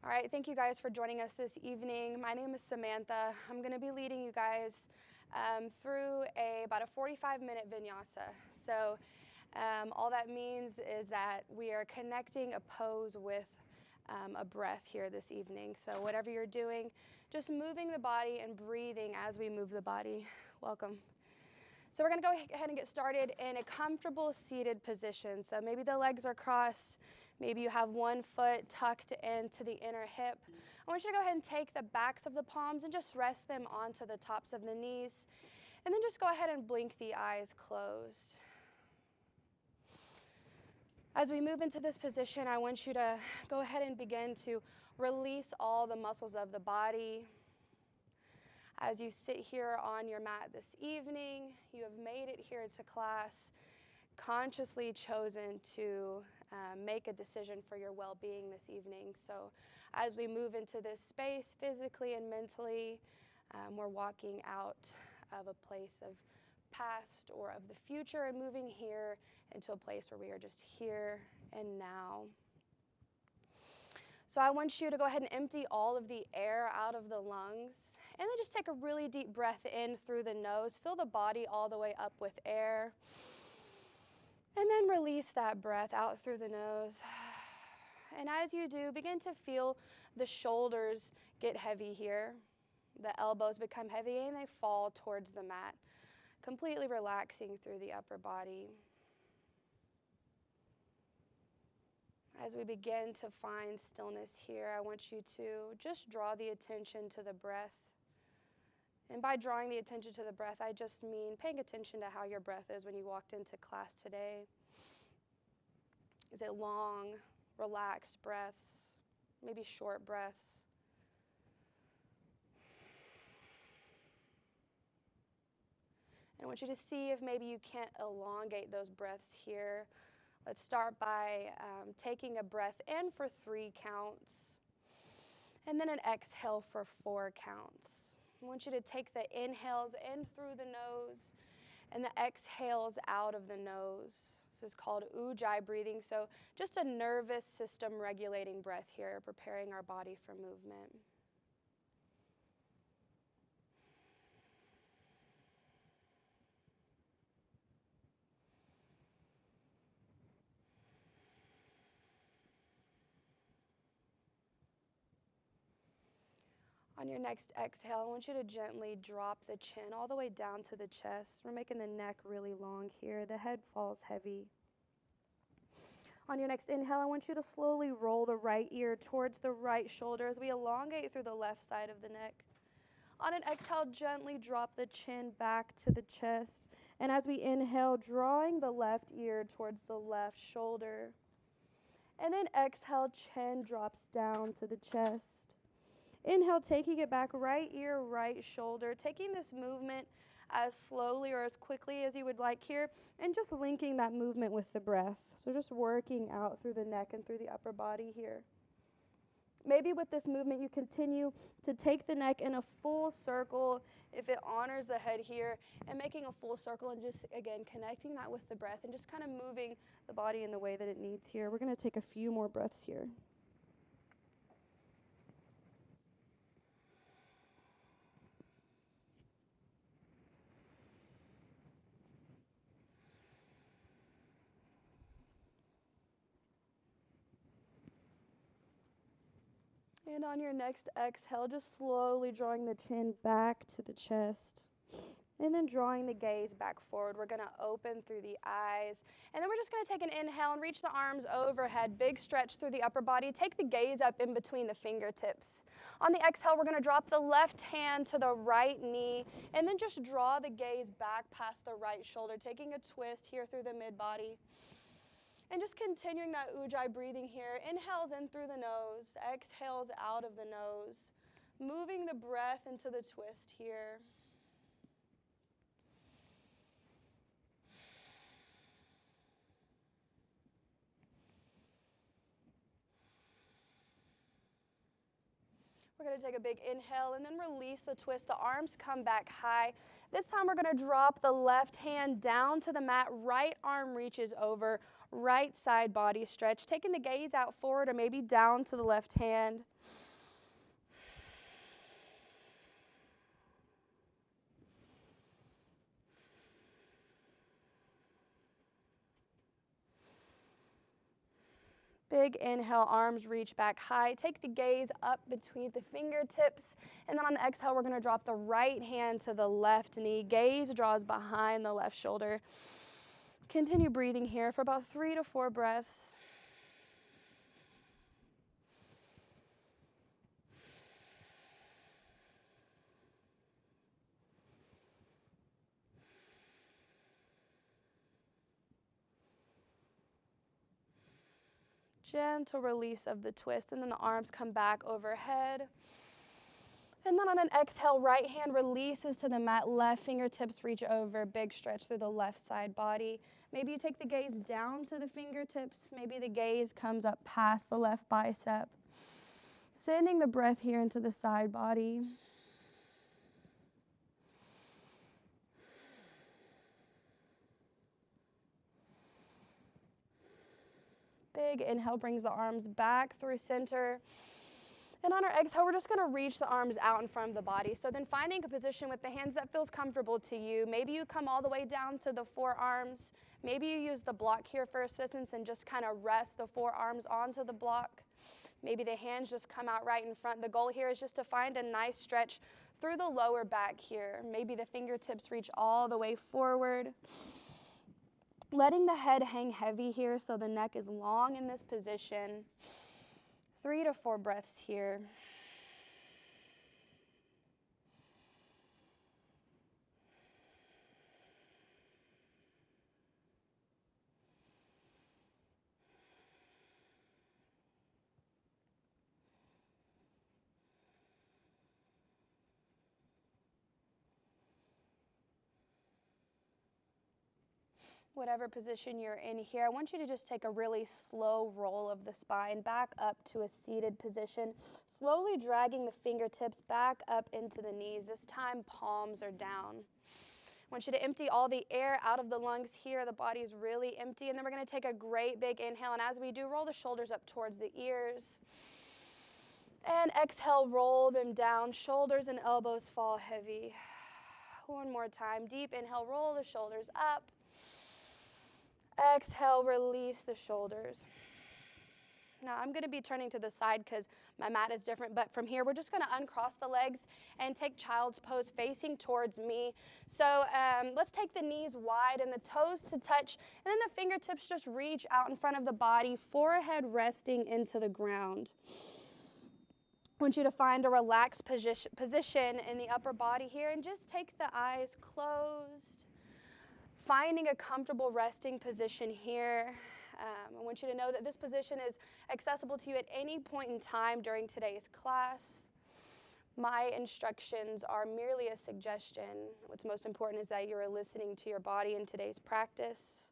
All right, thank you guys for joining us this evening. My name is Samantha. I'm going to be leading you guys through about a 45-minute vinyasa. So all that means is that we are connecting a pose with a breath here this evening. So whatever you're doing, just moving the body and breathing as we move the body. Welcome. So we're going to go ahead and get started in a comfortable seated position. So maybe the legs are crossed. Maybe you have one foot tucked into the inner hip. I want you to go ahead and take the backs of the palms and just rest them onto the tops of the knees. And then just go ahead and blink the eyes closed. As we move into this position, I want you to go ahead and begin to release all the muscles of the body. As you sit here on your mat this evening, you have made it here to class, consciously chosen to make a decision for your well-being this evening. So as we move into this space physically and mentally, we're walking out of a place of past or of the future and moving here into a place where we are just here and now. So I want you to go ahead and empty all of the air out of the lungs, and then just take a really deep breath in through the nose. Fill the body all the way up with air. And then release that breath out through the nose. And as you do, begin to feel the shoulders get heavy here. The elbows become heavy and they fall towards the mat, completely relaxing through the upper body. As we begin to find stillness here, I want you to just draw the attention to the breath. And by drawing the attention to the breath, I just mean paying attention to how your breath is when you walked into class today. Is it long, relaxed breaths, maybe short breaths? And I want you to see if maybe you can't elongate those breaths here. Let's start by taking a breath in for 3 counts, and then an exhale for 4 counts. I want you to take the inhales in through the nose and the exhales out of the nose. This is called Ujjai Breathing, so just a nervous system regulating breath here, preparing our body for movement. On your next exhale, I want you to gently drop the chin all the way down to the chest. We're making the neck really long here. The head falls heavy. On your next inhale, I want you to slowly roll the right ear towards the right shoulder as we elongate through the left side of the neck. On an exhale, gently drop the chin back to the chest. And as we inhale, drawing the left ear towards the left shoulder. And then exhale, chin drops down to the chest. Inhale, taking it back, right ear, right shoulder, taking this movement as slowly or as quickly as you would like here, and just linking that movement with the breath. So just working out through the neck and through the upper body here. Maybe with this movement, you continue to take the neck in a full circle if it honors the head here, and making a full circle and just, again, connecting that with the breath and just kind of moving the body in the way that it needs here. We're going to take a few more breaths here. And on your next exhale, just slowly drawing the chin back to the chest. And then drawing the gaze back forward. We're going to open through the eyes. And then we're just going to take an inhale and reach the arms overhead. Big stretch through the upper body. Take the gaze up in between the fingertips. On the exhale, we're going to drop the left hand to the right knee. And then just draw the gaze back past the right shoulder. Taking a twist here through the mid-body. And just continuing that Ujjai breathing here. Inhales in through the nose, exhales out of the nose. Moving the breath into the twist here. We're going to take a big inhale and then release the twist. The arms come back high. This time we're going to drop the left hand down to the mat. Right arm reaches over. Right side body stretch, taking the gaze out forward or maybe down to the left hand. Big inhale, arms reach back high. Take the gaze up between the fingertips. And then on the exhale, we're going to drop the right hand to the left knee. Gaze draws behind the left shoulder. Continue breathing here for about 3 to 4 breaths. Gentle release of the twist, and then the arms come back overhead. And then on an exhale, right hand releases to the mat, left fingertips reach over, big stretch through the left side body. Maybe you take the gaze down to the fingertips. Maybe the gaze comes up past the left bicep. Sending the breath here into the side body. Big inhale brings the arms back through center. And on our exhale, we're just going to reach the arms out in front of the body. So then finding a position with the hands that feels comfortable to you. Maybe you come all the way down to the forearms. Maybe you use the block here for assistance and just kind of rest the forearms onto the block. Maybe the hands just come out right in front. The goal here is just to find a nice stretch through the lower back here. Maybe the fingertips reach all the way forward. Letting the head hang heavy here so the neck is long in this position. 3 to 4 breaths here. Whatever position you're in here, I want you to just take a really slow roll of the spine back up to a seated position, slowly dragging the fingertips back up into the knees. This time, palms are down. I want you to empty all the air out of the lungs here. The body's really empty. And then we're going to take a great big inhale. And as we do, roll the shoulders up towards the ears. And exhale, roll them down. Shoulders and elbows fall heavy. One more time. Deep inhale, roll the shoulders up. Exhale, release the shoulders. Now I'm going to be turning to the side because my mat is different, but from here we're just going to uncross the legs and take child's pose facing towards me. So let's take the knees wide and the toes to touch, and then the fingertips just reach out in front of the body, forehead resting into the ground. I want you to find a relaxed position in the upper body here and just take the eyes closed. Finding a comfortable resting position here. I want you to know that this position is accessible to you at any point in time during today's class. My instructions are merely a suggestion. What's most important is that you're listening to your body in today's practice.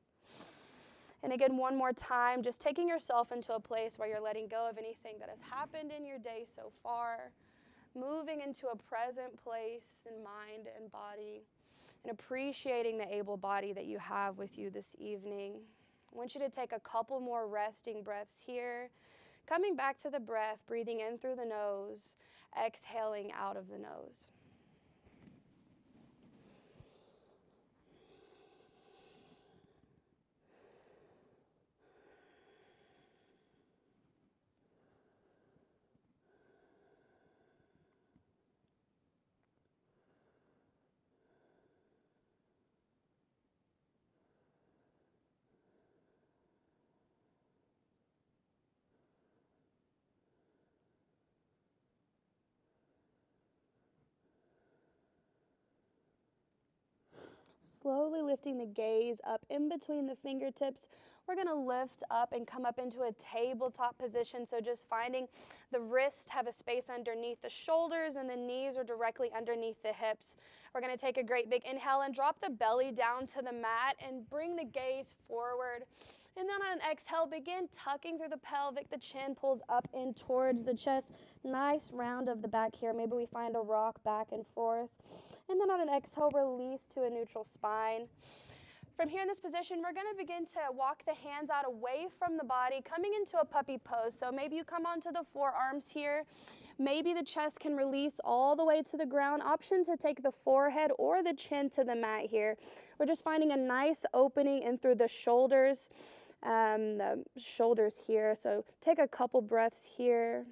And again, one more time, just taking yourself into a place where you're letting go of anything that has happened in your day so far, moving into a present place in mind and body, and appreciating the able body that you have with you this evening. I want you to take a couple more resting breaths here. Coming back to the breath, breathing in through the nose, exhaling out of the nose. Slowly lifting the gaze up in between the fingertips. We're going to lift up and come up into a tabletop position. So just finding the wrists have a space underneath the shoulders and the knees are directly underneath the hips. We're going to take a great big inhale and drop the belly down to the mat and bring the gaze forward. And then on an exhale, begin tucking through the pelvic. The chin pulls up in towards the chest. Nice round of the back here. Maybe we find a rock back and forth. And then on an exhale, release to a neutral spine. From here in this position, we're going to begin to walk the hands out away from the body, coming into a puppy pose. So maybe you come onto the forearms here. Maybe the chest can release all the way to the ground. Option to take the forehead or the chin to the mat here. We're just finding a nice opening in through the shoulders. the shoulders here. So take a couple breaths here.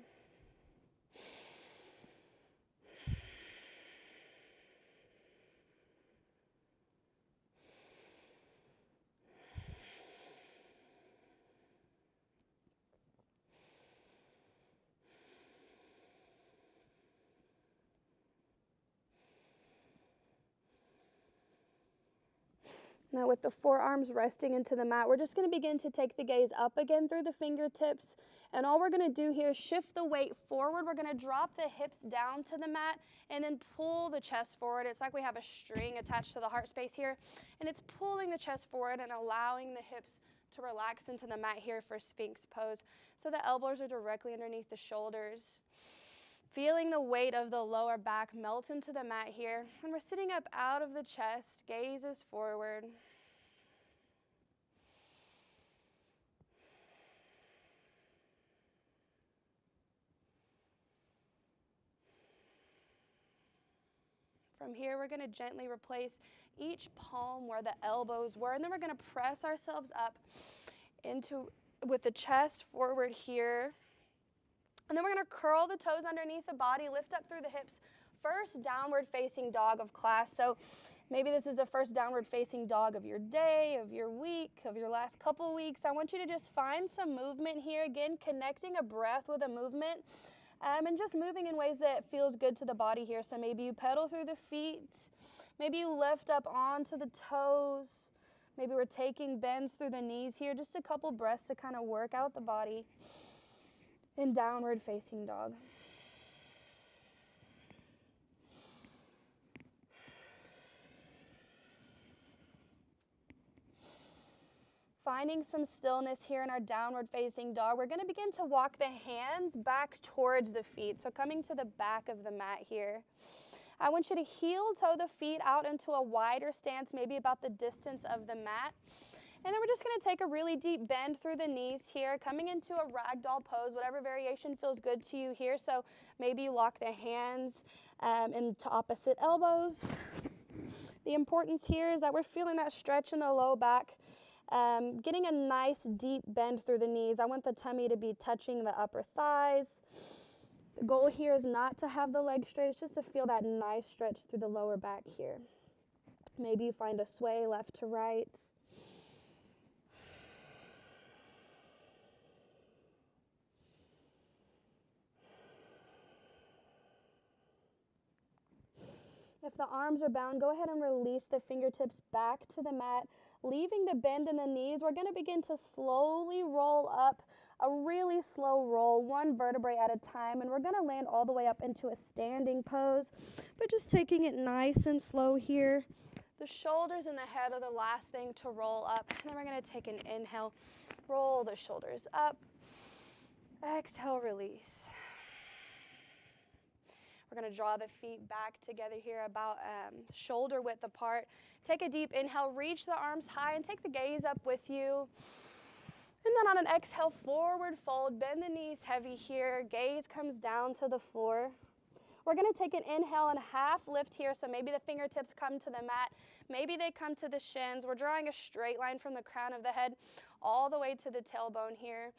Now with the forearms resting into the mat, we're just going to begin to take the gaze up again through the fingertips. And all we're going to do here is shift the weight forward. We're going to drop the hips down to the mat and then pull the chest forward. It's like we have a string attached to the heart space here. And it's pulling the chest forward and allowing the hips to relax into the mat here for Sphynx Pose. So the elbows are directly underneath the shoulders. Feeling the weight of the lower back melt into the mat here. And we're sitting up out of the chest, gaze is forward. From here, we're going to gently replace each palm where the elbows were, and then we're going to press ourselves up with the chest forward here. And then we're going to curl the toes underneath the body, lift up through the hips. First downward facing dog of class. So maybe this is the first downward facing dog of your day, of your week, of your last couple weeks. I want you to just find some movement here. Again, connecting a breath with a movement. And just moving in ways that feels good to the body here. So maybe you pedal through the feet. Maybe you lift up onto the toes. Maybe we're taking bends through the knees here. Just a couple breaths to kind of work out the body in downward facing dog. Finding some stillness here in our downward facing dog. We're going to begin to walk the hands back towards the feet. So coming to the back of the mat here. I want you to heel toe the feet out into a wider stance, maybe about the distance of the mat. And then we're just going to take a really deep bend through the knees here, coming into a ragdoll pose, whatever variation feels good to you here. So maybe you lock the hands into opposite elbows. The importance here is that we're feeling that stretch in the low back. Getting a nice deep bend through the knees. I want the tummy to be touching the upper thighs. The goal here is not to have the leg straight, it's just to feel that nice stretch through the lower back here. Maybe you find a sway left to right. If the arms are bound, go ahead and release the fingertips back to the mat, leaving the bend in the knees. We're going to begin to slowly roll up, a really slow roll, one vertebrae at a time, and we're going to land all the way up into a standing pose, but just taking it nice and slow here. The shoulders and the head are the last thing to roll up, and then we're going to take an inhale, roll the shoulders up, exhale, release. We're going to draw the feet back together here about shoulder width apart. Take a deep inhale, reach the arms high, and take the gaze up with you. And then on an exhale, forward fold, bend the knees heavy here. Gaze comes down to the floor. We're going to take an inhale and half lift here. So maybe the fingertips come to the mat. Maybe they come to the shins. We're drawing a straight line from the crown of the head all the way to the tailbone here.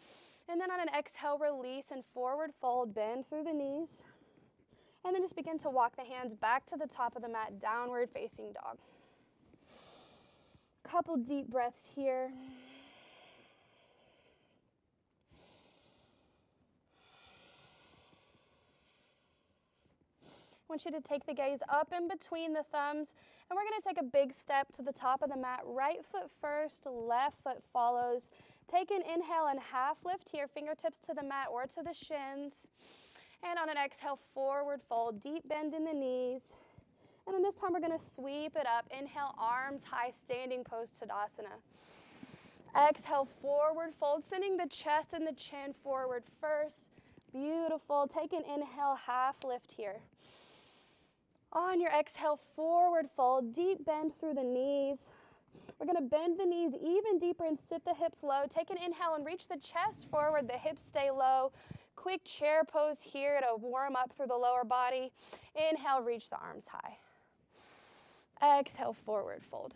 And then on an exhale, release and forward fold, bend through the knees. And then just begin to walk the hands back to the top of the mat, downward facing dog. Couple deep breaths here. I want you to take the gaze up in between the thumbs, and we're going to take a big step to the top of the mat. Right foot first, left foot follows. Take an inhale and half lift here, fingertips to the mat or to the shins. And on an exhale, forward fold, deep bend in the knees. And then this time we're going to sweep it up. Inhale, arms high, standing pose, Tadasana. Exhale, forward fold, sending the chest and the chin forward first. Beautiful. Take an inhale, half lift here. On your exhale, forward fold, deep bend through the knees. We're going to bend the knees even deeper and sit the hips low. Take an inhale and reach the chest forward, the hips stay low. Quick chair pose here to warm up through the lower body. Inhale, reach the arms high. Exhale, forward fold.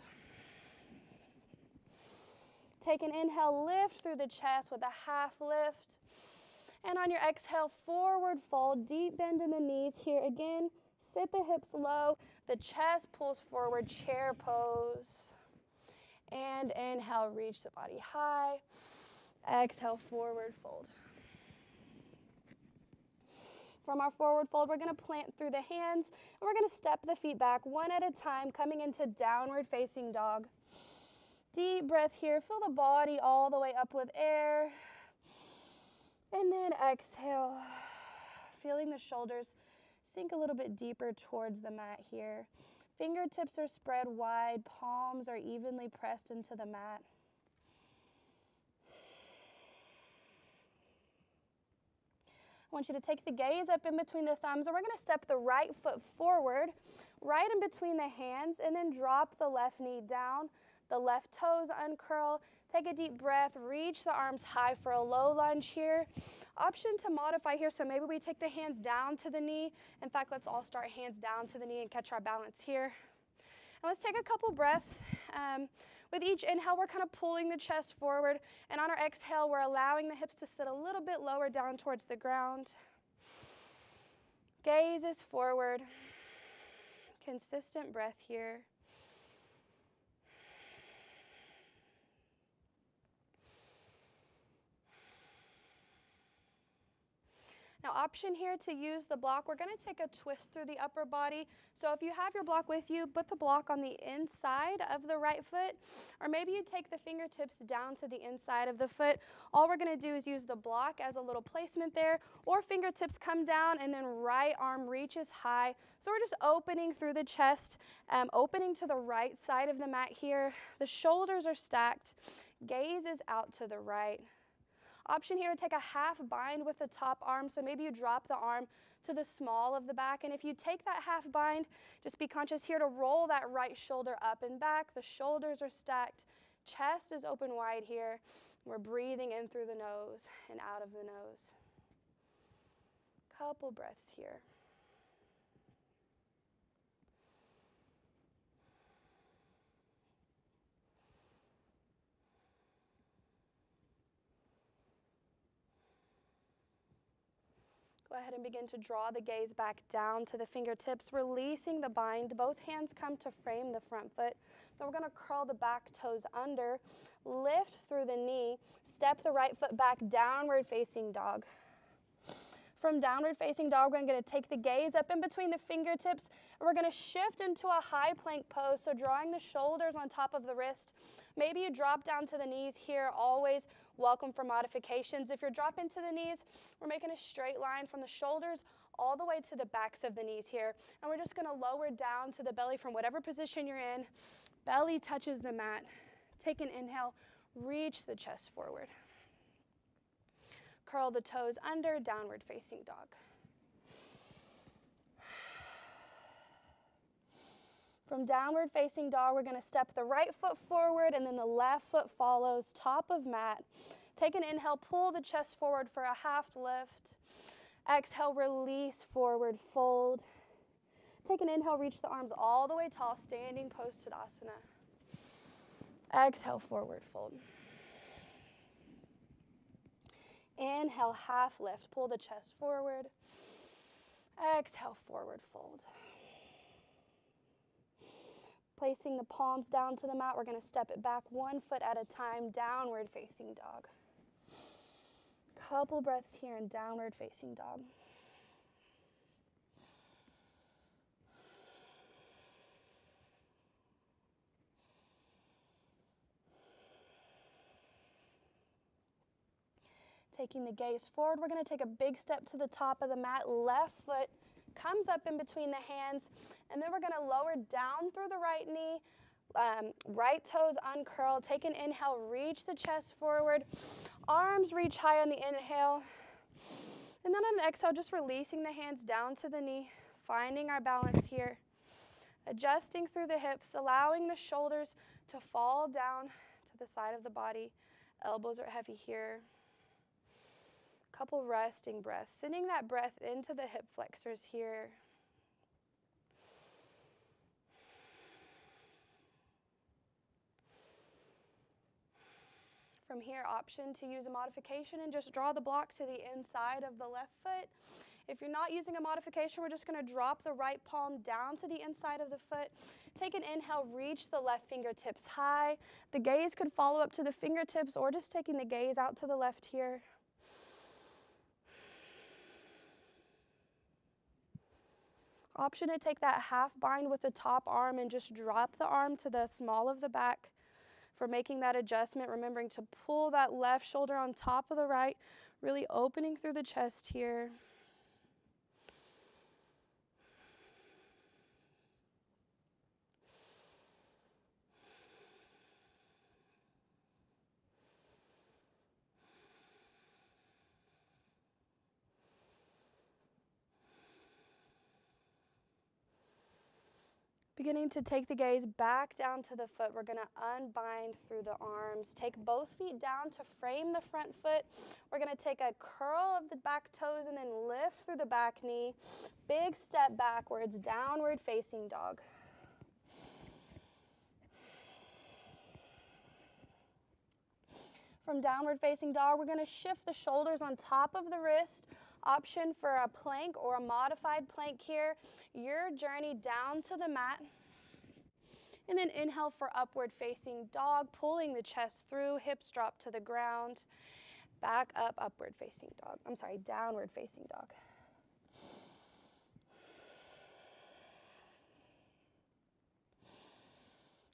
Take an inhale, lift through the chest with a half lift. And on your exhale, forward fold, deep bend in the knees here. Again, sit the hips low, the chest pulls forward, chair pose. And inhale, reach the body high. Exhale, forward fold. From our forward fold, we're going to plant through the hands, and we're going to step the feet back one at a time, coming into downward facing dog. Deep breath here. Fill the body all the way up with air. And then exhale, feeling the shoulders sink a little bit deeper towards the mat here. Fingertips are spread wide, palms are evenly pressed into the mat. I want you to take the gaze up in between the thumbs, and we're going to step the right foot forward, right in between the hands, and then drop the left knee down. The left toes uncurl. Take a deep breath, reach the arms high for a low lunge here. Option to modify here, so maybe we take the hands down to the knee. In fact, let's all start hands down to the knee and catch our balance here. And let's take a couple breaths. With each inhale, we're kind of pulling the chest forward, and on our exhale, we're allowing the hips to sit a little bit lower down towards the ground. Gaze is forward. Consistent breath here. Now, option here to use the block, we're going to take a twist through the upper body. So if you have your block with you, put the block on the inside of the right foot, or maybe you take the fingertips down to the inside of the foot. All we're going to do is use the block as a little placement there, or fingertips come down and then right arm reaches high. So we're just opening through the chest, opening to the right side of the mat here. The shoulders are stacked. Gaze is out to the right. Option here to take a half bind with the top arm, so maybe you drop the arm to the small of the back, and if you take that half bind, just be conscious here to roll that right shoulder up and back. The shoulders are stacked, chest is open wide here. We're breathing in through the nose and out of the nose. Couple breaths here. Go ahead and begin to draw the gaze back down to the fingertips, releasing the bind. Both hands come to frame the front foot. Then we're going to curl the back toes under, lift through the knee, step the right foot back, downward facing dog. From downward facing dog, we're going to take the gaze up in between the fingertips, and we're going to shift into a high plank pose, so drawing the shoulders on top of the wrist. Maybe you drop down to the knees here, always welcome for modifications. If you're dropping to the knees, we're making a straight line from the shoulders all the way to the backs of the knees here. And we're just going to lower down to the belly from whatever position you're in. Belly touches the mat. Take an inhale, reach the chest forward. Curl the toes under, downward facing dog. From downward facing dog, we're going to step the right foot forward and then the left foot follows, top of mat. Take an inhale, pull the chest forward for a half lift. Exhale, release, forward fold. Take an inhale, reach the arms all the way tall, standing pose Tadasana. Exhale, forward fold. Inhale, half lift, pull the chest forward. Exhale, forward fold. Placing the palms down to the mat, we're going to step it back one foot at a time, downward facing dog. Couple breaths here in downward facing dog. Taking the gaze forward, we're going to take a big step to the top of the mat. Left foot comes up in between the hands, and then we're going to lower down through the right knee. Right toes uncurl. Take an inhale, reach the chest forward. Arms reach high on the inhale. And then on the exhale, just releasing the hands down to the knee, finding our balance here. Adjusting through the hips, allowing the shoulders to fall down to the side of the body. Elbows are heavy here. Couple resting breaths, sending that breath into the hip flexors here. from here, option to use a modification and just draw the block to the inside of the left foot. If you're not using a modification, we're just going to drop the right palm down to the inside of the foot. Take an inhale, reach the left fingertips high. The gaze could follow up to the fingertips or just taking the gaze out to the left here. Option to take that half bind with the top arm and just drop the arm to the small of the back for making that adjustment, remembering to pull that left shoulder on top of the right, really opening through the chest here. Beginning to take the gaze back down to the foot. We're going to unbind through the arms. Take both feet down to frame the front foot. We're going to take a curl of the back toes and then lift through the back knee. Big step backwards, downward facing dog. From downward facing dog, we're going to shift the shoulders on top of the wrist. Option for a plank or a modified plank here. Your journey down to the mat. And then inhale for upward facing dog, pulling the chest through, hips drop to the ground. Back up, upward facing dog. Downward facing dog.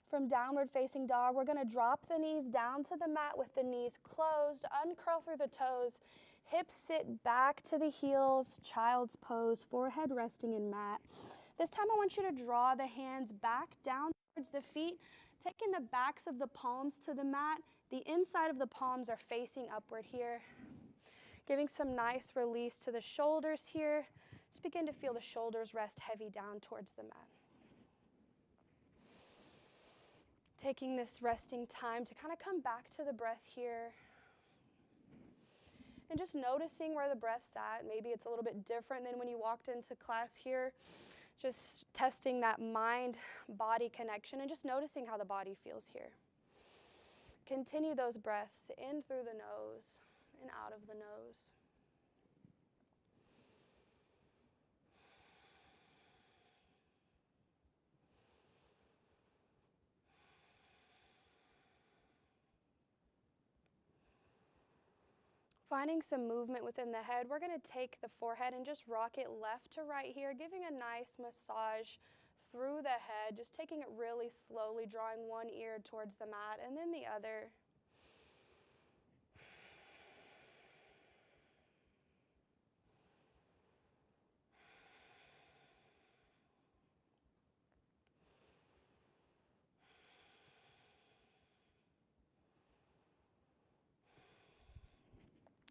From downward facing dog, we're going to drop the knees down to the mat with the knees closed, uncurl through the toes, hips sit back to the heels, child's pose, forehead resting in mat. This time I want you to draw the hands back down towards the feet, taking the backs of the palms to the mat. The inside of the palms are facing upward here. Giving some nice release to the shoulders here. Just begin to feel the shoulders rest heavy down towards the mat. Taking this resting time to kind of come back to the breath here. And just noticing where the breath's at. Maybe it's a little bit different than when you walked into class here. Just testing that mind-body connection and just noticing how the body feels here. Continue those breaths in through the nose and out of the nose. Finding some movement within the head, we're going to take the forehead and just rock it left to right here, giving a nice massage through the head, just taking it really slowly, drawing one ear towards the mat and then the other.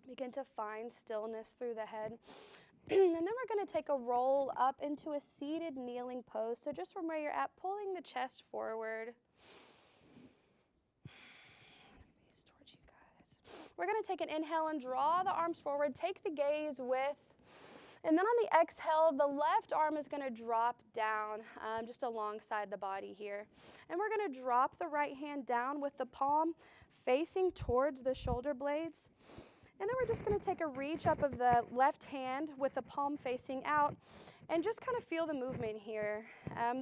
Begin to find stillness through the head. And then we're going to take a roll up into a seated kneeling pose. So just from where you're at, pulling the chest forward. Face towards you guys. We're going to take an inhale and draw the arms forward. Take the gaze with. And then on the exhale, the left arm is going to drop down just alongside the body here. And we're going to drop the right hand down with the palm facing towards the shoulder blades. And then we're just going to take a reach up of the left hand with the palm facing out and just kind of feel the movement here.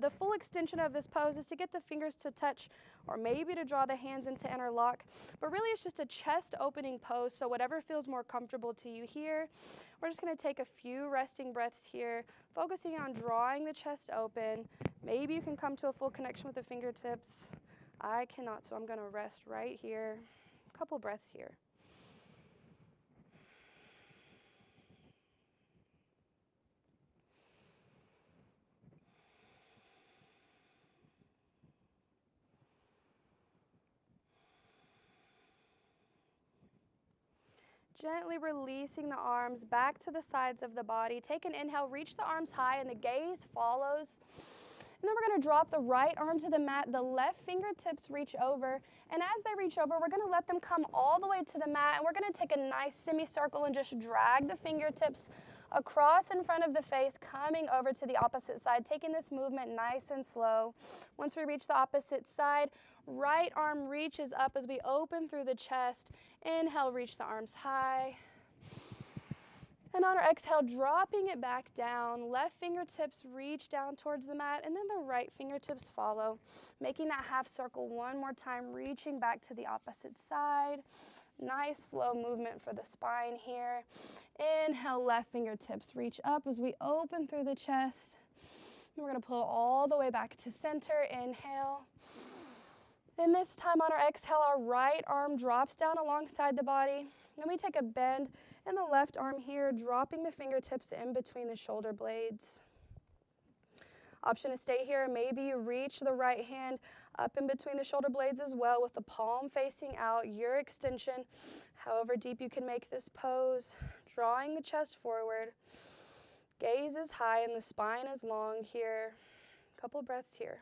The full extension of this pose is to get the fingers to touch or maybe to draw the hands into interlock. But really it's just a chest opening pose, so whatever feels more comfortable to you here. We're just going to take a few resting breaths here, focusing on drawing the chest open. Maybe you can come to a full connection with the fingertips. I cannot, so I'm going to rest right here. A couple breaths here. Gently releasing the arms back to the sides of the body. Take an inhale, reach the arms high, and the gaze follows. And then we're going to drop the right arm to the mat. The left fingertips reach over. And as they reach over, we're going to let them come all the way to the mat. And we're going to take a nice semicircle and just drag the fingertips Across in front of the face, coming over to the opposite side, taking this movement nice and slow. Once we reach the opposite side, right arm reaches up as we open through the chest. Inhale, reach the arms high. And on our exhale, dropping it back down, left fingertips reach down towards the mat, and then the right fingertips follow. Making that half circle one more time, reaching back to the opposite side. Nice slow movement for the spine here. Inhale, left fingertips reach up as we open through the chest. And we're going to pull all the way back to center. Inhale. And this time on our exhale, our right arm drops down alongside the body. Then we take a bend in the left arm here, dropping the fingertips in between the shoulder blades. Option to stay here. Maybe you reach the right hand up in between the shoulder blades as well with the palm facing out, your extension, however deep you can make this pose. Drawing the chest forward. Gaze is high and the spine is long here. Couple breaths here.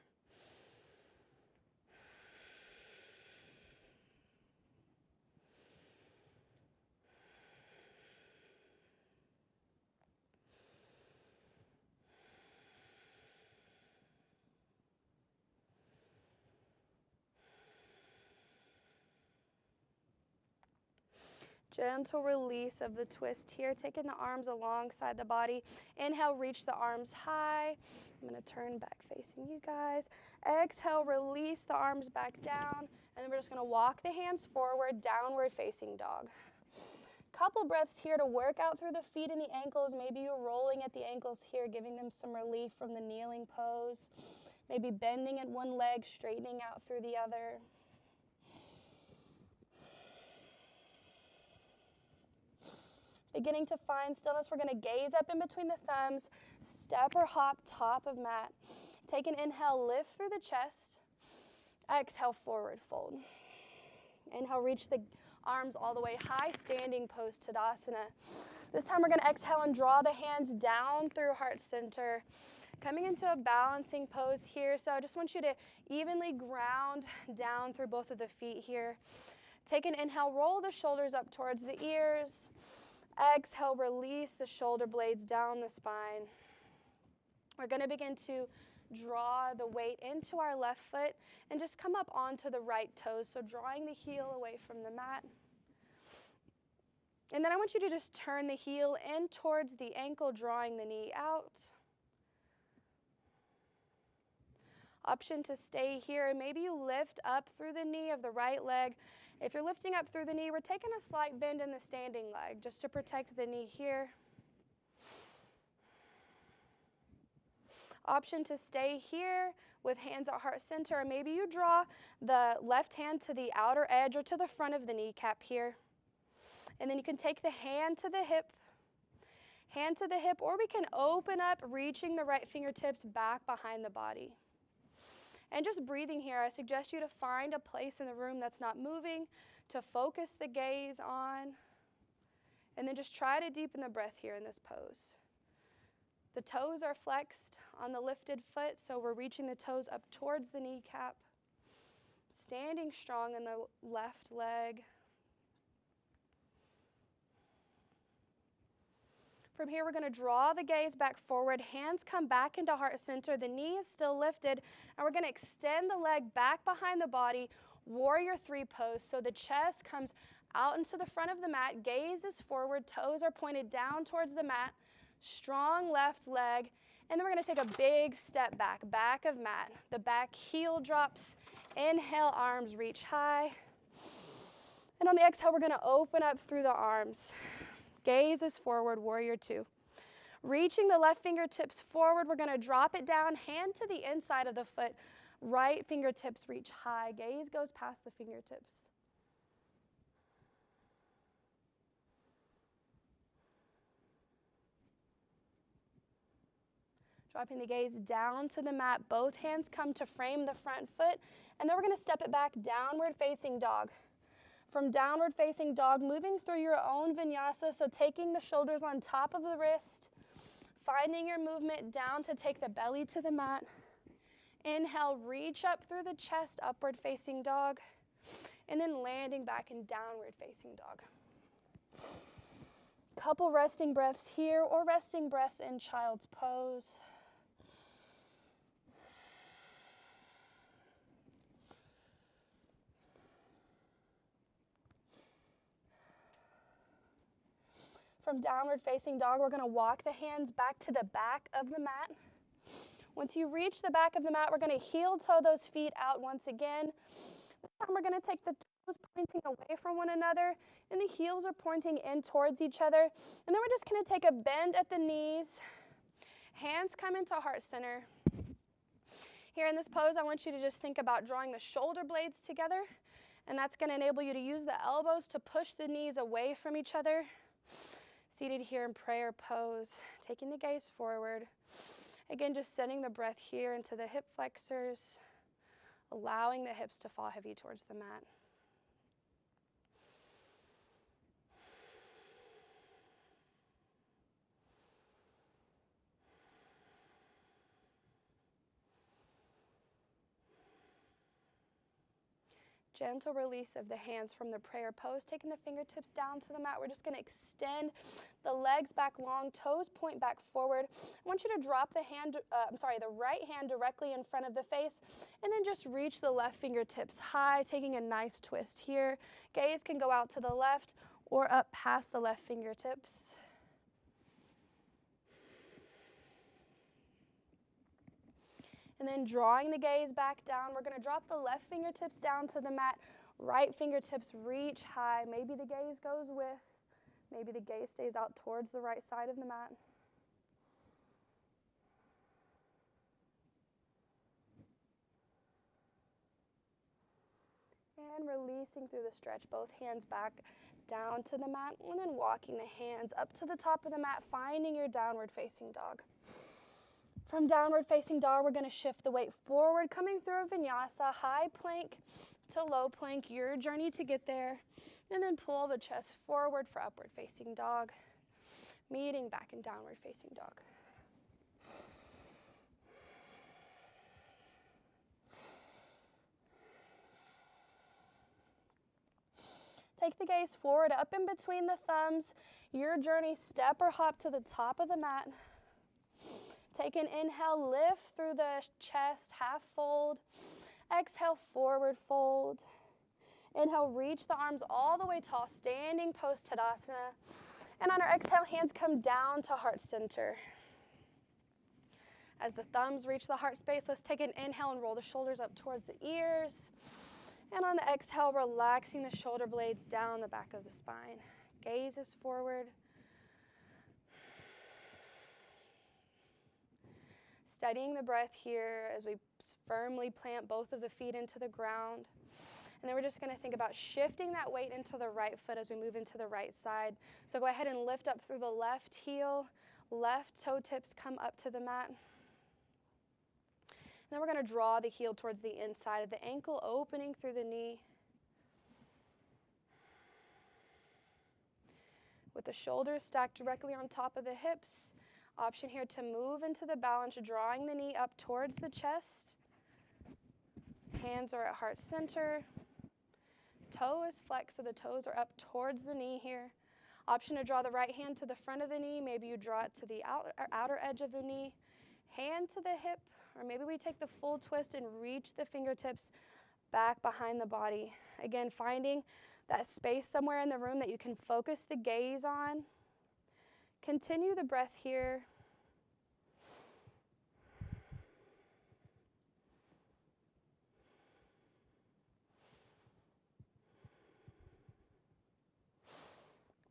Gentle release of the twist here, taking the arms alongside the body. Inhale, reach the arms high. I'm going to turn back facing you guys. Exhale, release the arms back down. And then we're just going to walk the hands forward, downward facing dog. Couple breaths here to work out through the feet and the ankles. Maybe you're rolling at the ankles here, giving them some relief from the kneeling pose. Maybe bending at one leg, straightening out through the other. Beginning to find stillness, we're going to gaze up in between the thumbs, step or hop top of mat. Take an inhale, lift through the chest. Exhale, forward fold. Inhale, reach the arms all the way high, standing pose, Tadasana. This time we're going to exhale and draw the hands down through heart center. Coming into a balancing pose here, so I just want you to evenly ground down through both of the feet here. Take an inhale, roll the shoulders up towards the ears. Exhale, release the shoulder blades down the spine. We're going to begin to draw the weight into our left foot and just come up onto the right toes, so drawing the heel away from the mat. And then I want you to just turn the heel in towards the ankle, drawing the knee out. Option to stay here. Maybe you lift up through the knee of the right leg. If you're lifting up through the knee, we're taking a slight bend in the standing leg just to protect the knee here. Option to stay here with hands at heart center, or maybe you draw the left hand to the outer edge or to the front of the kneecap here. And then you can take the hand to the hip, or we can open up, reaching the right fingertips back behind the body. And just breathing here, I suggest you to find a place in the room that's not moving, to focus the gaze on, and then just try to deepen the breath here in this pose. The toes are flexed on the lifted foot, so we're reaching the toes up towards the kneecap, standing strong in the left leg. From here, we're going to draw the gaze back forward. Hands come back into heart center. The knee is still lifted. And we're going to extend the leg back behind the body, warrior three pose. So the chest comes out into the front of the mat. Gaze is forward. Toes are pointed down towards the mat. Strong left leg. And then we're going to take a big step back, back of mat. The back heel drops. Inhale, arms reach high. And on the exhale, we're going to open up through the arms. Gaze is forward, warrior two. Reaching the left fingertips forward, we're going to drop it down, hand to the inside of the foot. Right fingertips reach high. Gaze goes past the fingertips. Dropping the gaze down to the mat. Both hands come to frame the front foot. And then we're going to step it back, downward facing dog. From downward facing dog, moving through your own vinyasa, so taking the shoulders on top of the wrist, finding your movement down to take the belly to the mat. Inhale, reach up through the chest, upward facing dog, and then landing back in downward facing dog. Couple resting breaths here or resting breaths in child's pose. From downward facing dog, we're going to walk the hands back to the back of the mat. Once you reach the back of the mat, we're going to heel toe those feet out once again. This time we're going to take the toes pointing away from one another, and the heels are pointing in towards each other. And then we're just going to take a bend at the knees. Hands come into heart center. Here in this pose, I want you to just think about drawing the shoulder blades together, and that's going to enable you to use the elbows to push the knees away from each other. Seated here in prayer pose, taking the gaze forward. Again, just sending the breath here into the hip flexors, allowing the hips to fall heavy towards the mat. Gentle release of the hands from the prayer pose, taking the fingertips down to the mat. We're just going to extend the legs back long, toes point back forward. I want you to drop the right hand directly in front of the face, and then just reach the left fingertips high, taking a nice twist here. Gaze can go out to the left or up past the left fingertips. And then drawing the gaze back down, we're going to drop the left fingertips down to the mat, right fingertips reach high. Maybe the gaze goes with, maybe the gaze stays out towards the right side of the mat. And releasing through the stretch, both hands back down to the mat, and then walking the hands up to the top of the mat, finding your downward facing dog. From downward facing dog, we're going to shift the weight forward, coming through a vinyasa, high plank to low plank, your journey to get there, and then pull the chest forward for upward facing dog, meeting back in downward facing dog. Take the gaze forward, up in between the thumbs, your journey, step or hop to the top of the mat. Take an inhale, lift through the chest, half fold. Exhale, forward fold. Inhale, reach the arms all the way tall, standing post-tadasana. And on our exhale, hands come down to heart center. As the thumbs reach the heart space, let's take an inhale and roll the shoulders up towards the ears. And on the exhale, relaxing the shoulder blades down the back of the spine. Gaze is forward. Steadying the breath here as we firmly plant both of the feet into the ground. And then we're just going to think about shifting that weight into the right foot as we move into the right side. So go ahead and lift up through the left heel. Left toe tips come up to the mat. And then we're going to draw the heel towards the inside of the ankle, opening through the knee. With the shoulders stacked directly on top of the hips. Option here to move into the balance, drawing the knee up towards the chest. Hands are at heart center. Toe is flexed, so the toes are up towards the knee here. Option to draw the right hand to the front of the knee. Maybe you draw it to the outer edge of the knee. Hand to the hip, or maybe we take the full twist and reach the fingertips back behind the body. Again, finding that space somewhere in the room that you can focus the gaze on. Continue the breath here.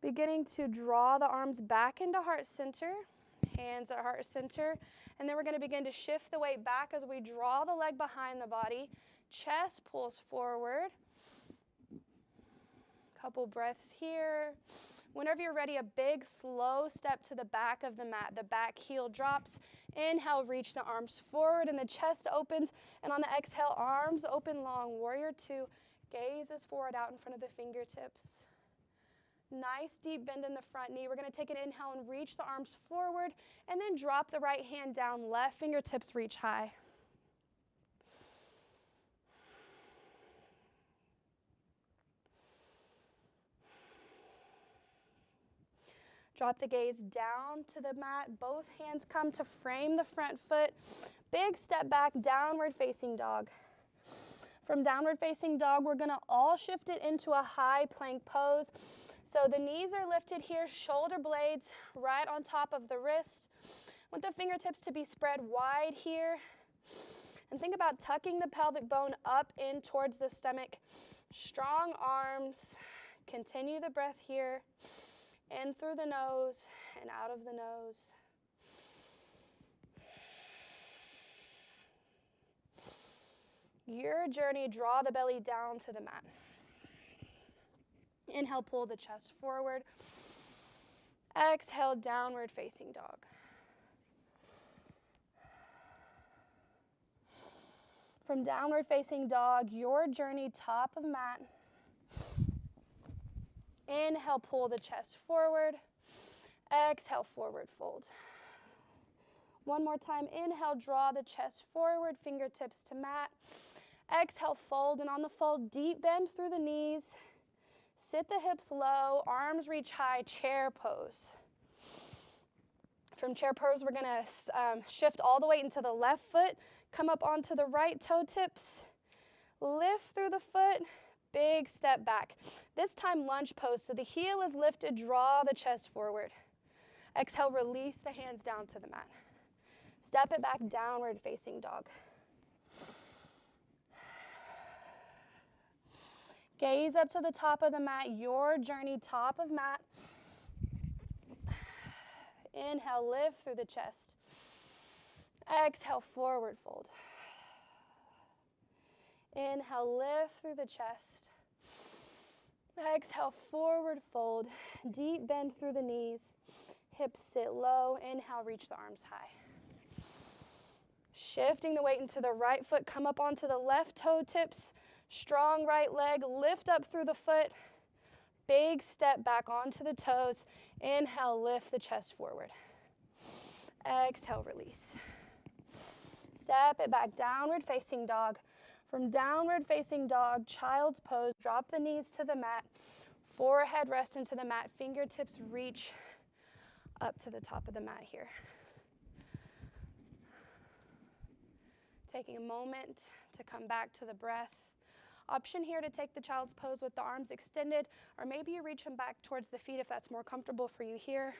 Beginning to draw the arms back into heart center, hands at heart center, and then we're going to begin to shift the weight back as we draw the leg behind the body. Chest pulls forward. Couple breaths here. Whenever you're ready, a big, slow step to the back of the mat. The back heel drops. Inhale, reach the arms forward, and the chest opens. And on the exhale, arms open long. Warrior two. Gaze is forward out in front of the fingertips. Nice deep bend in the front knee. We're going to take an inhale and reach the arms forward, and then drop the right hand down. Left fingertips reach high. Drop the gaze down to the mat. Both hands come to frame the front foot. Big step back, downward facing dog. From downward facing dog, we're gonna all shift it into a high plank pose. So the knees are lifted here, shoulder blades right on top of the wrist. Want the fingertips to be spread wide here. And think about tucking the pelvic bone up in towards the stomach. Strong arms. Continue the breath here. In through the nose and out of the nose. Your journey, draw the belly down to the mat. Inhale, pull the chest forward. Exhale, downward facing dog. From downward facing dog, your journey, top of mat. Inhale, pull the chest forward. Exhale, forward fold. One more time, inhale, draw the chest forward, fingertips to mat. Exhale, fold, and on the fold, deep bend through the knees. Sit the hips low, arms reach high, chair pose. From chair pose, we're gonna shift all the way into the left foot, come up onto the right toe tips, lift through the foot, big step back. This time lunge pose, so the heel is lifted, draw the chest forward. Exhale, release the hands down to the mat. Step it back, downward facing dog. Gaze up to the top of the mat, your journey, top of mat. Inhale, lift through the chest. Exhale, forward fold. Inhale, lift through the chest. Exhale, forward fold. Deep bend through the knees. Hips sit low. Inhale, reach the arms high. Shifting the weight into the right foot, come up onto the left toe tips. Strong right leg, lift up through the foot. Big step back onto the toes. Inhale, lift the chest forward. Exhale, release. Step it back, downward facing dog. From downward facing dog, child's pose, drop the knees to the mat. Forehead rest into the mat, fingertips reach up to the top of the mat here. Taking a moment to come back to the breath. Option here to take the child's pose with the arms extended, or maybe you reach them back towards the feet if that's more comfortable for you here.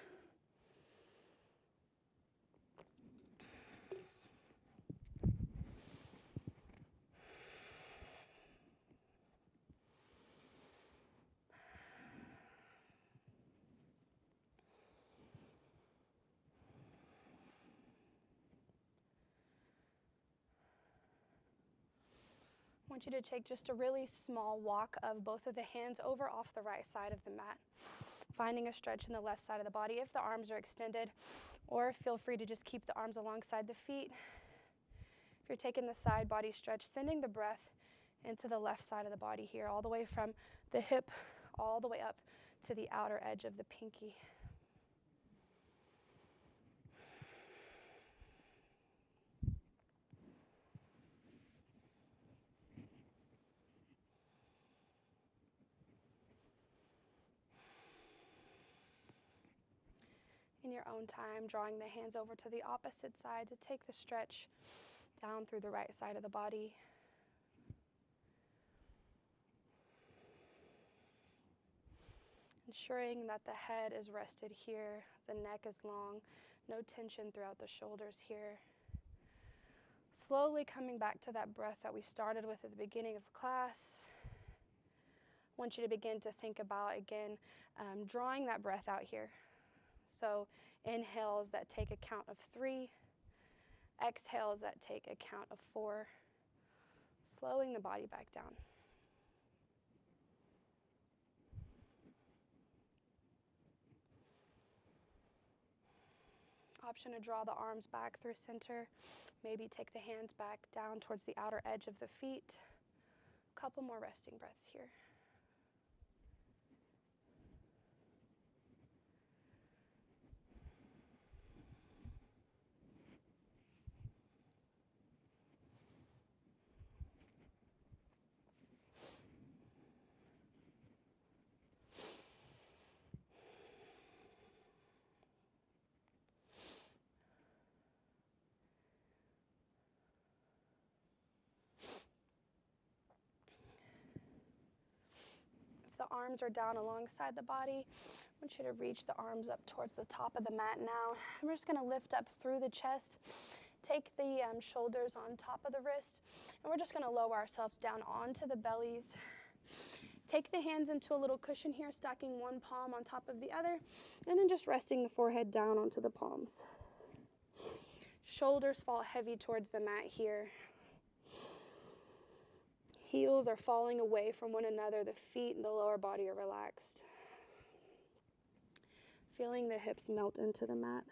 I want you to take just a really small walk of both of the hands over off the right side of the mat, finding a stretch in the left side of the body if the arms are extended, or feel free to just keep the arms alongside the feet. If you're taking the side body stretch, sending the breath into the left side of the body here, all the way from the hip, all the way up to the outer edge of the pinky. In your own time, drawing the hands over to the opposite side to take the stretch down through the right side of the body. Ensuring that the head is rested here, the neck is long, no tension throughout the shoulders here. Slowly coming back to that breath that we started with at the beginning of class. I want you to begin to think about, again, drawing that breath out here. So inhales that take a count of 3, exhales that take a count of 4, slowing the body back down. Option to draw the arms back through center, maybe take the hands back down towards the outer edge of the feet. A couple more resting breaths here. arms are down alongside the body. I want you to reach the arms up towards the top of the mat now. And we're just going to lift up through the chest. Take the shoulders on top of the wrist, and we're just going to lower ourselves down onto the bellies. Take the hands into a little cushion here, stacking one palm on top of the other, and then just resting the forehead down onto the palms. Shoulders fall heavy towards the mat here. Heels are falling away from one another. The feet and the lower body are relaxed. Feeling the hips melt into the mat.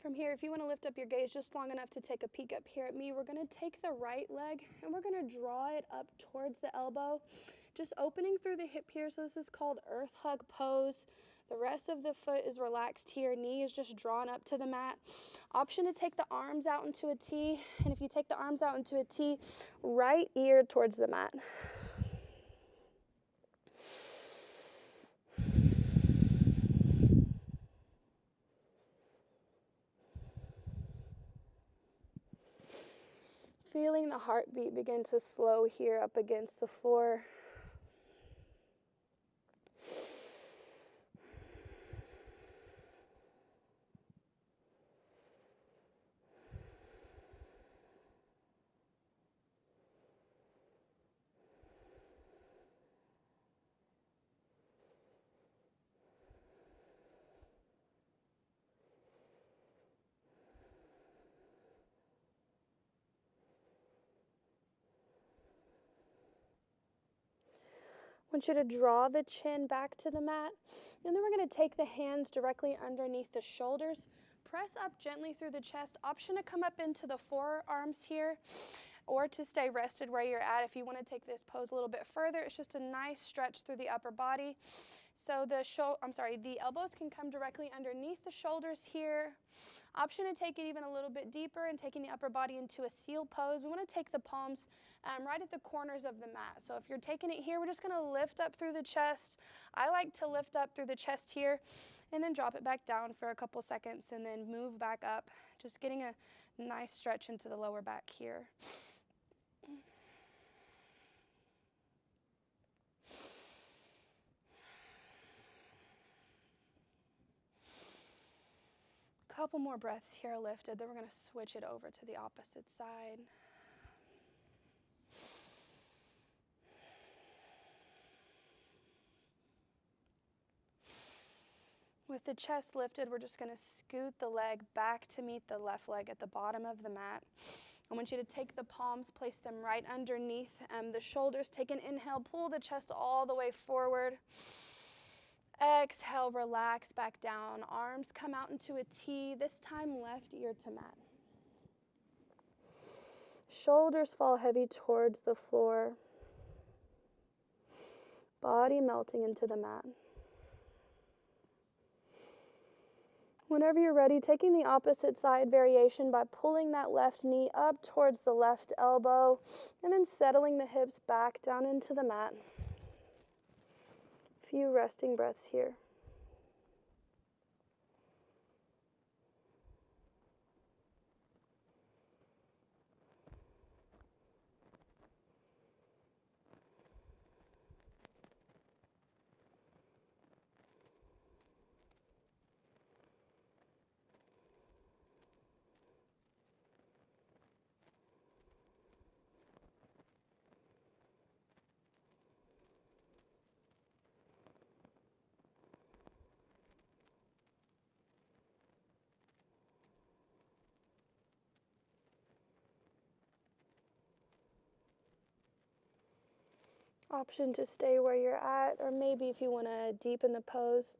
From here, if you want to lift up your gaze just long enough to take a peek up here at me, we're going to take the right leg and we're going to draw it up towards the elbow, just opening through the hip here. So this is called Earth Hug Pose. The rest of the foot is relaxed here. Knee is just drawn up to the mat. Option to take the arms out into a T. And if you take the arms out into a T, right ear towards the mat. Feeling the heartbeat begin to slow here up against the floor. I want you to draw the chin back to the mat, and then we're going to take the hands directly underneath the shoulders. Press up gently through the chest. Option to come up into the forearms here, or to stay rested where you're at. If you want to take this pose a little bit further, it's just a nice stretch through the upper body. So the elbows can come directly underneath the shoulders here. Option to take it even a little bit deeper and taking the upper body into a seal pose. We want to take the palms right at the corners of the mat. So if you're taking it here, we're just going to lift up through the chest. I like to lift up through the chest here and then drop it back down for a couple seconds and then move back up, just getting a nice stretch into the lower back here. Couple more breaths here lifted, then we're going to switch it over to the opposite side. With the chest lifted, we're just going to scoot the leg back to meet the left leg at the bottom of the mat. I want you to take the palms, place them right underneath the shoulders. Take an inhale, pull the chest all the way forward. Exhale, relax back down. Arms come out into a T, this time left ear to mat. Shoulders fall heavy towards the floor. Body melting into the mat. Whenever you're ready, taking the opposite side variation by pulling that left knee up towards the left elbow and then settling the hips back down into the mat. Few resting breaths here. Option to stay where you're at, or maybe if you want to deepen the pose,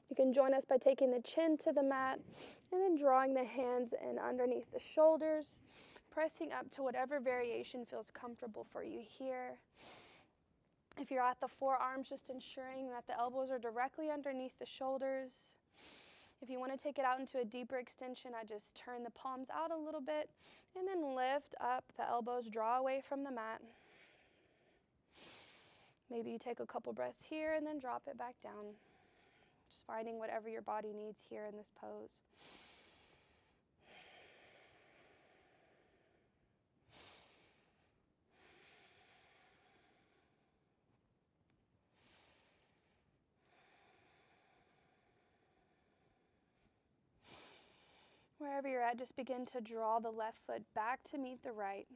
you can join us by taking the chin to the mat and then drawing the hands in underneath the shoulders, pressing up to whatever variation feels comfortable for you here. If you're at the forearms, just ensuring that the elbows are directly underneath the shoulders. If you want to take it out into a deeper extension, I just turn the palms out a little bit and then lift up the elbows, draw away from the mat. Maybe you take a couple breaths here and then drop it back down. Just finding whatever your body needs here in this pose. Wherever you're at, just begin to draw the left foot back to meet the right.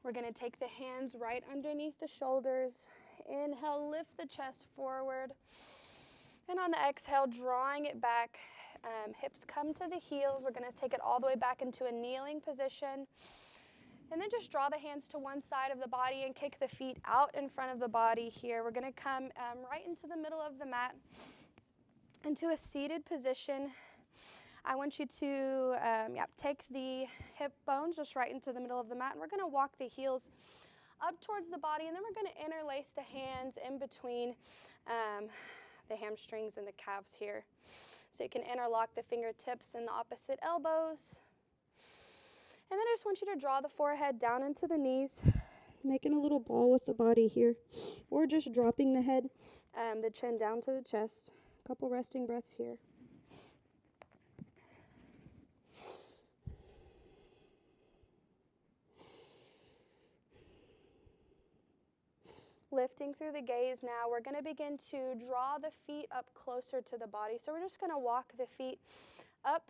We're going to take the hands right underneath the shoulders. Inhale, lift the chest forward. And on the exhale, drawing it back, hips come to the heels. We're going to take it all the way back into a kneeling position. And then just draw the hands to one side of the body and kick the feet out in front of the body here. We're going to come right into the middle of the mat, into a seated position. I want you to take the hip bones just right into the middle of the mat. And we're going to walk the heels up towards the body, and then we're going to interlace the hands in between the hamstrings and the calves here. So you can interlock the fingertips and the opposite elbows. And then I just want you to draw the forehead down into the knees, making a little ball with the body here, or just dropping the head, the chin down to the chest. A couple resting breaths here. Lifting through the gaze now, we're going to begin to draw the feet up closer to the body. So we're just going to walk the feet up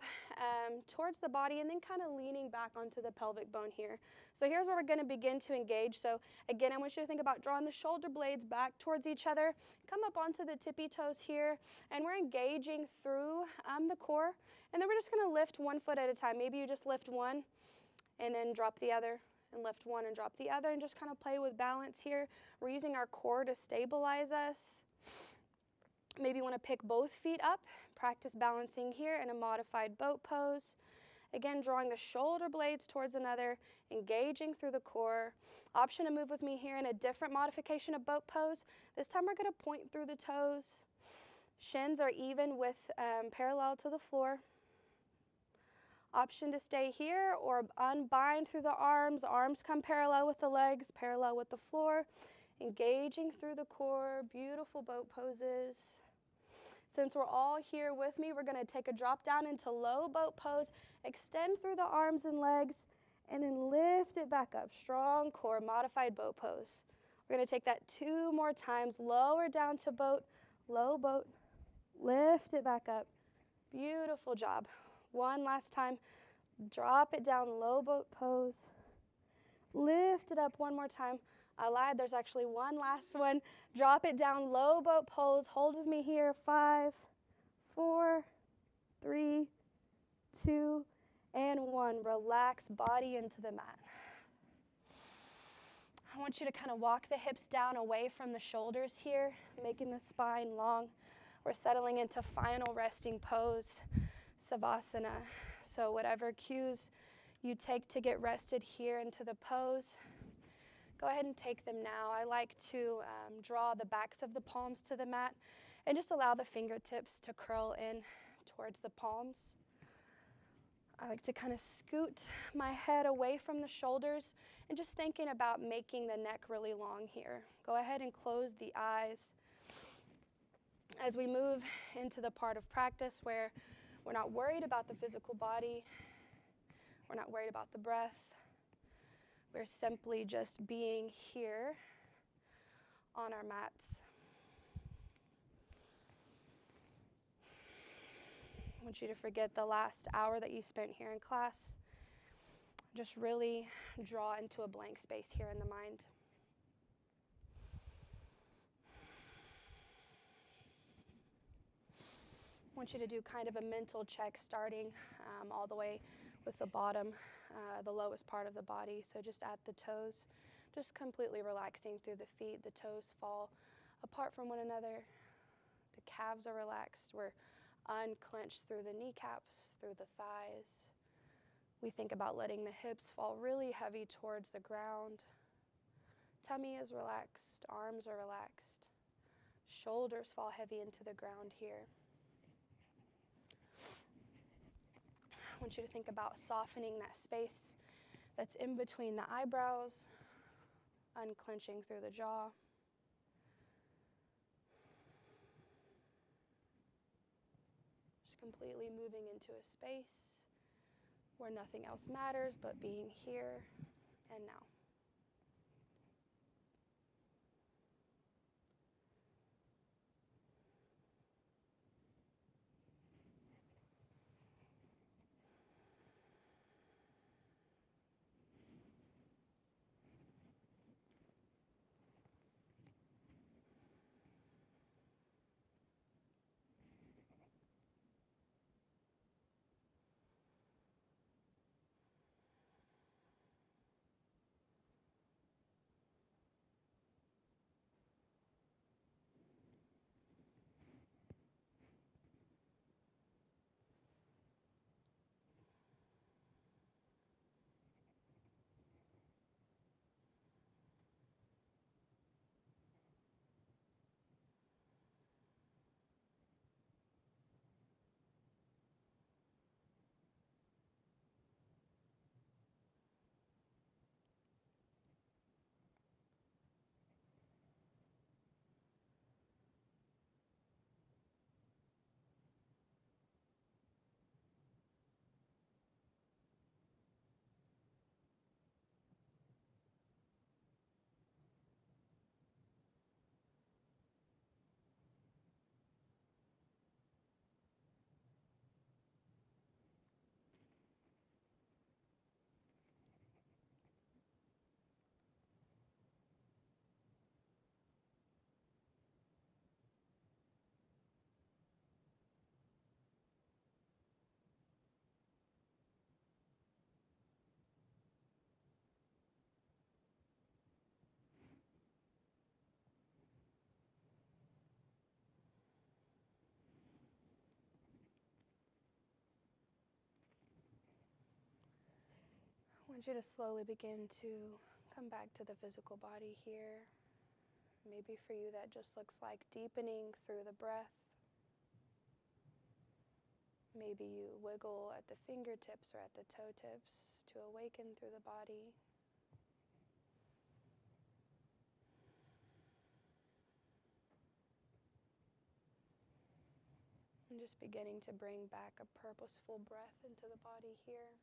towards the body and then kind of leaning back onto the pelvic bone here. So here's where we're going to begin to engage. So again, I want you to think about drawing the shoulder blades back towards each other. Come up onto the tippy toes here, and we're engaging through the core. And then we're just going to lift one foot at a time. Maybe you just lift one and then drop the other, and lift one and drop the other, and just kind of play with balance here. We're using our core to stabilize us. Maybe you want to pick both feet up, practice balancing here in a modified boat pose. Again, drawing the shoulder blades towards another, engaging through the core. Option to move with me here in a different modification of boat pose. This time we're going to point through the toes. Shins are even with parallel to the floor. Option to stay here or unbind through the arms. Arms come parallel with the legs, parallel with the floor. Engaging through the core, beautiful boat poses. Since we're all here with me, we're going to take a drop down into low boat pose, extend through the arms and legs, and then lift it back up. Strong core, modified boat pose. We're going to take that 2 more times. Lower down to boat, low boat, lift it back up. Beautiful job. One last time. Drop it down, low boat pose. Lift it up one more time. I lied, there's actually one last one. Drop it down, low boat pose. Hold with me here. 5, 4, 3, 2, and 1. Relax, body into the mat. I want you to kind of walk the hips down away from the shoulders here, making the spine long. We're settling into final resting pose, Savasana. So whatever cues you take to get rested here into the pose, go ahead and take them now. I like to draw the backs of the palms to the mat and just allow the fingertips to curl in towards the palms. I like to kind of scoot my head away from the shoulders and just thinking about making the neck really long here. Go ahead and close the eyes. As we move into the part of practice where we're not worried about the physical body, we're not worried about the breath, we're simply just being here on our mats. I want you to forget the last hour that you spent here in class. Just really draw into a blank space here in the mind. I want you to do kind of a mental check starting all the way with the bottom, the lowest part of the body. So just at the toes, just completely relaxing through the feet. The toes fall apart from one another. The calves are relaxed. We're unclenched through the kneecaps, through the thighs. We think about letting the hips fall really heavy towards the ground. Tummy is relaxed, arms are relaxed. Shoulders fall heavy into the ground here. I want you to think about softening that space that's in between the eyebrows, unclenching through the jaw. completely moving into a space where nothing else matters but being here and now. I want you to slowly begin to come back to the physical body here. Maybe for you that just looks like deepening through the breath. Maybe you wiggle at the fingertips or at the toe tips to awaken through the body. And just beginning to bring back a purposeful breath into the body here.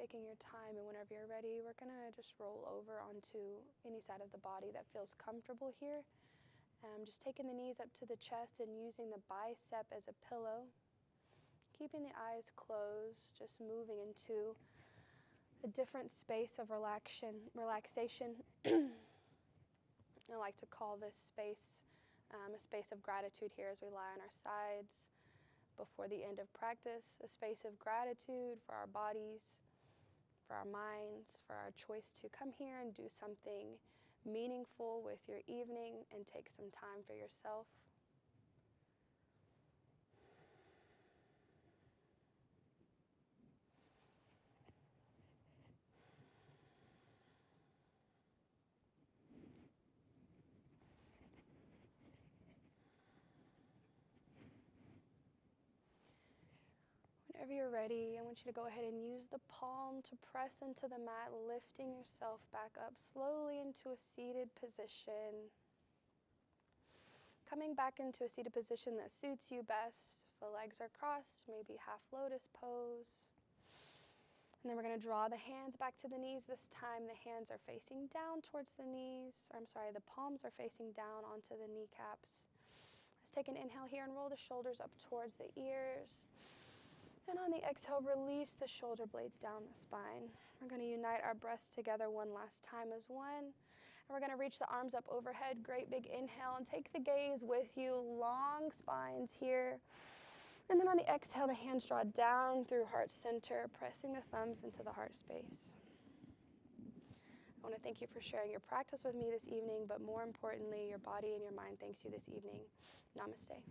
Taking your time, and whenever you're ready, we're going to just roll over onto any side of the body that feels comfortable here. Just taking the knees up to the chest and using the bicep as a pillow. Keeping the eyes closed, just moving into a different space of relaxation. I like to call this space a space of gratitude here as we lie on our sides before the end of practice, a space of gratitude for our bodies, for our minds, for our choice to come here and do something meaningful with your evening and take some time for yourself. Whenever you're ready, I want you to go ahead and use the palm to press into the mat, lifting yourself back up slowly into a seated position. Coming back into a seated position that suits you best. If the legs are crossed, maybe half lotus pose. And then we're going to draw the hands back to the knees. This time the hands are facing down towards the knees. The palms are facing down onto the kneecaps. Let's take an inhale here and roll the shoulders up towards the ears. And on the exhale, release the shoulder blades down the spine. We're going to unite our breasts together one last time as one. And we're going to reach the arms up overhead. Great big inhale and take the gaze with you. Long spines here. And then on the exhale, the hands draw down through heart center, pressing the thumbs into the heart space. I want to thank you for sharing your practice with me this evening, but more importantly, your body and your mind thanks you this evening. Namaste.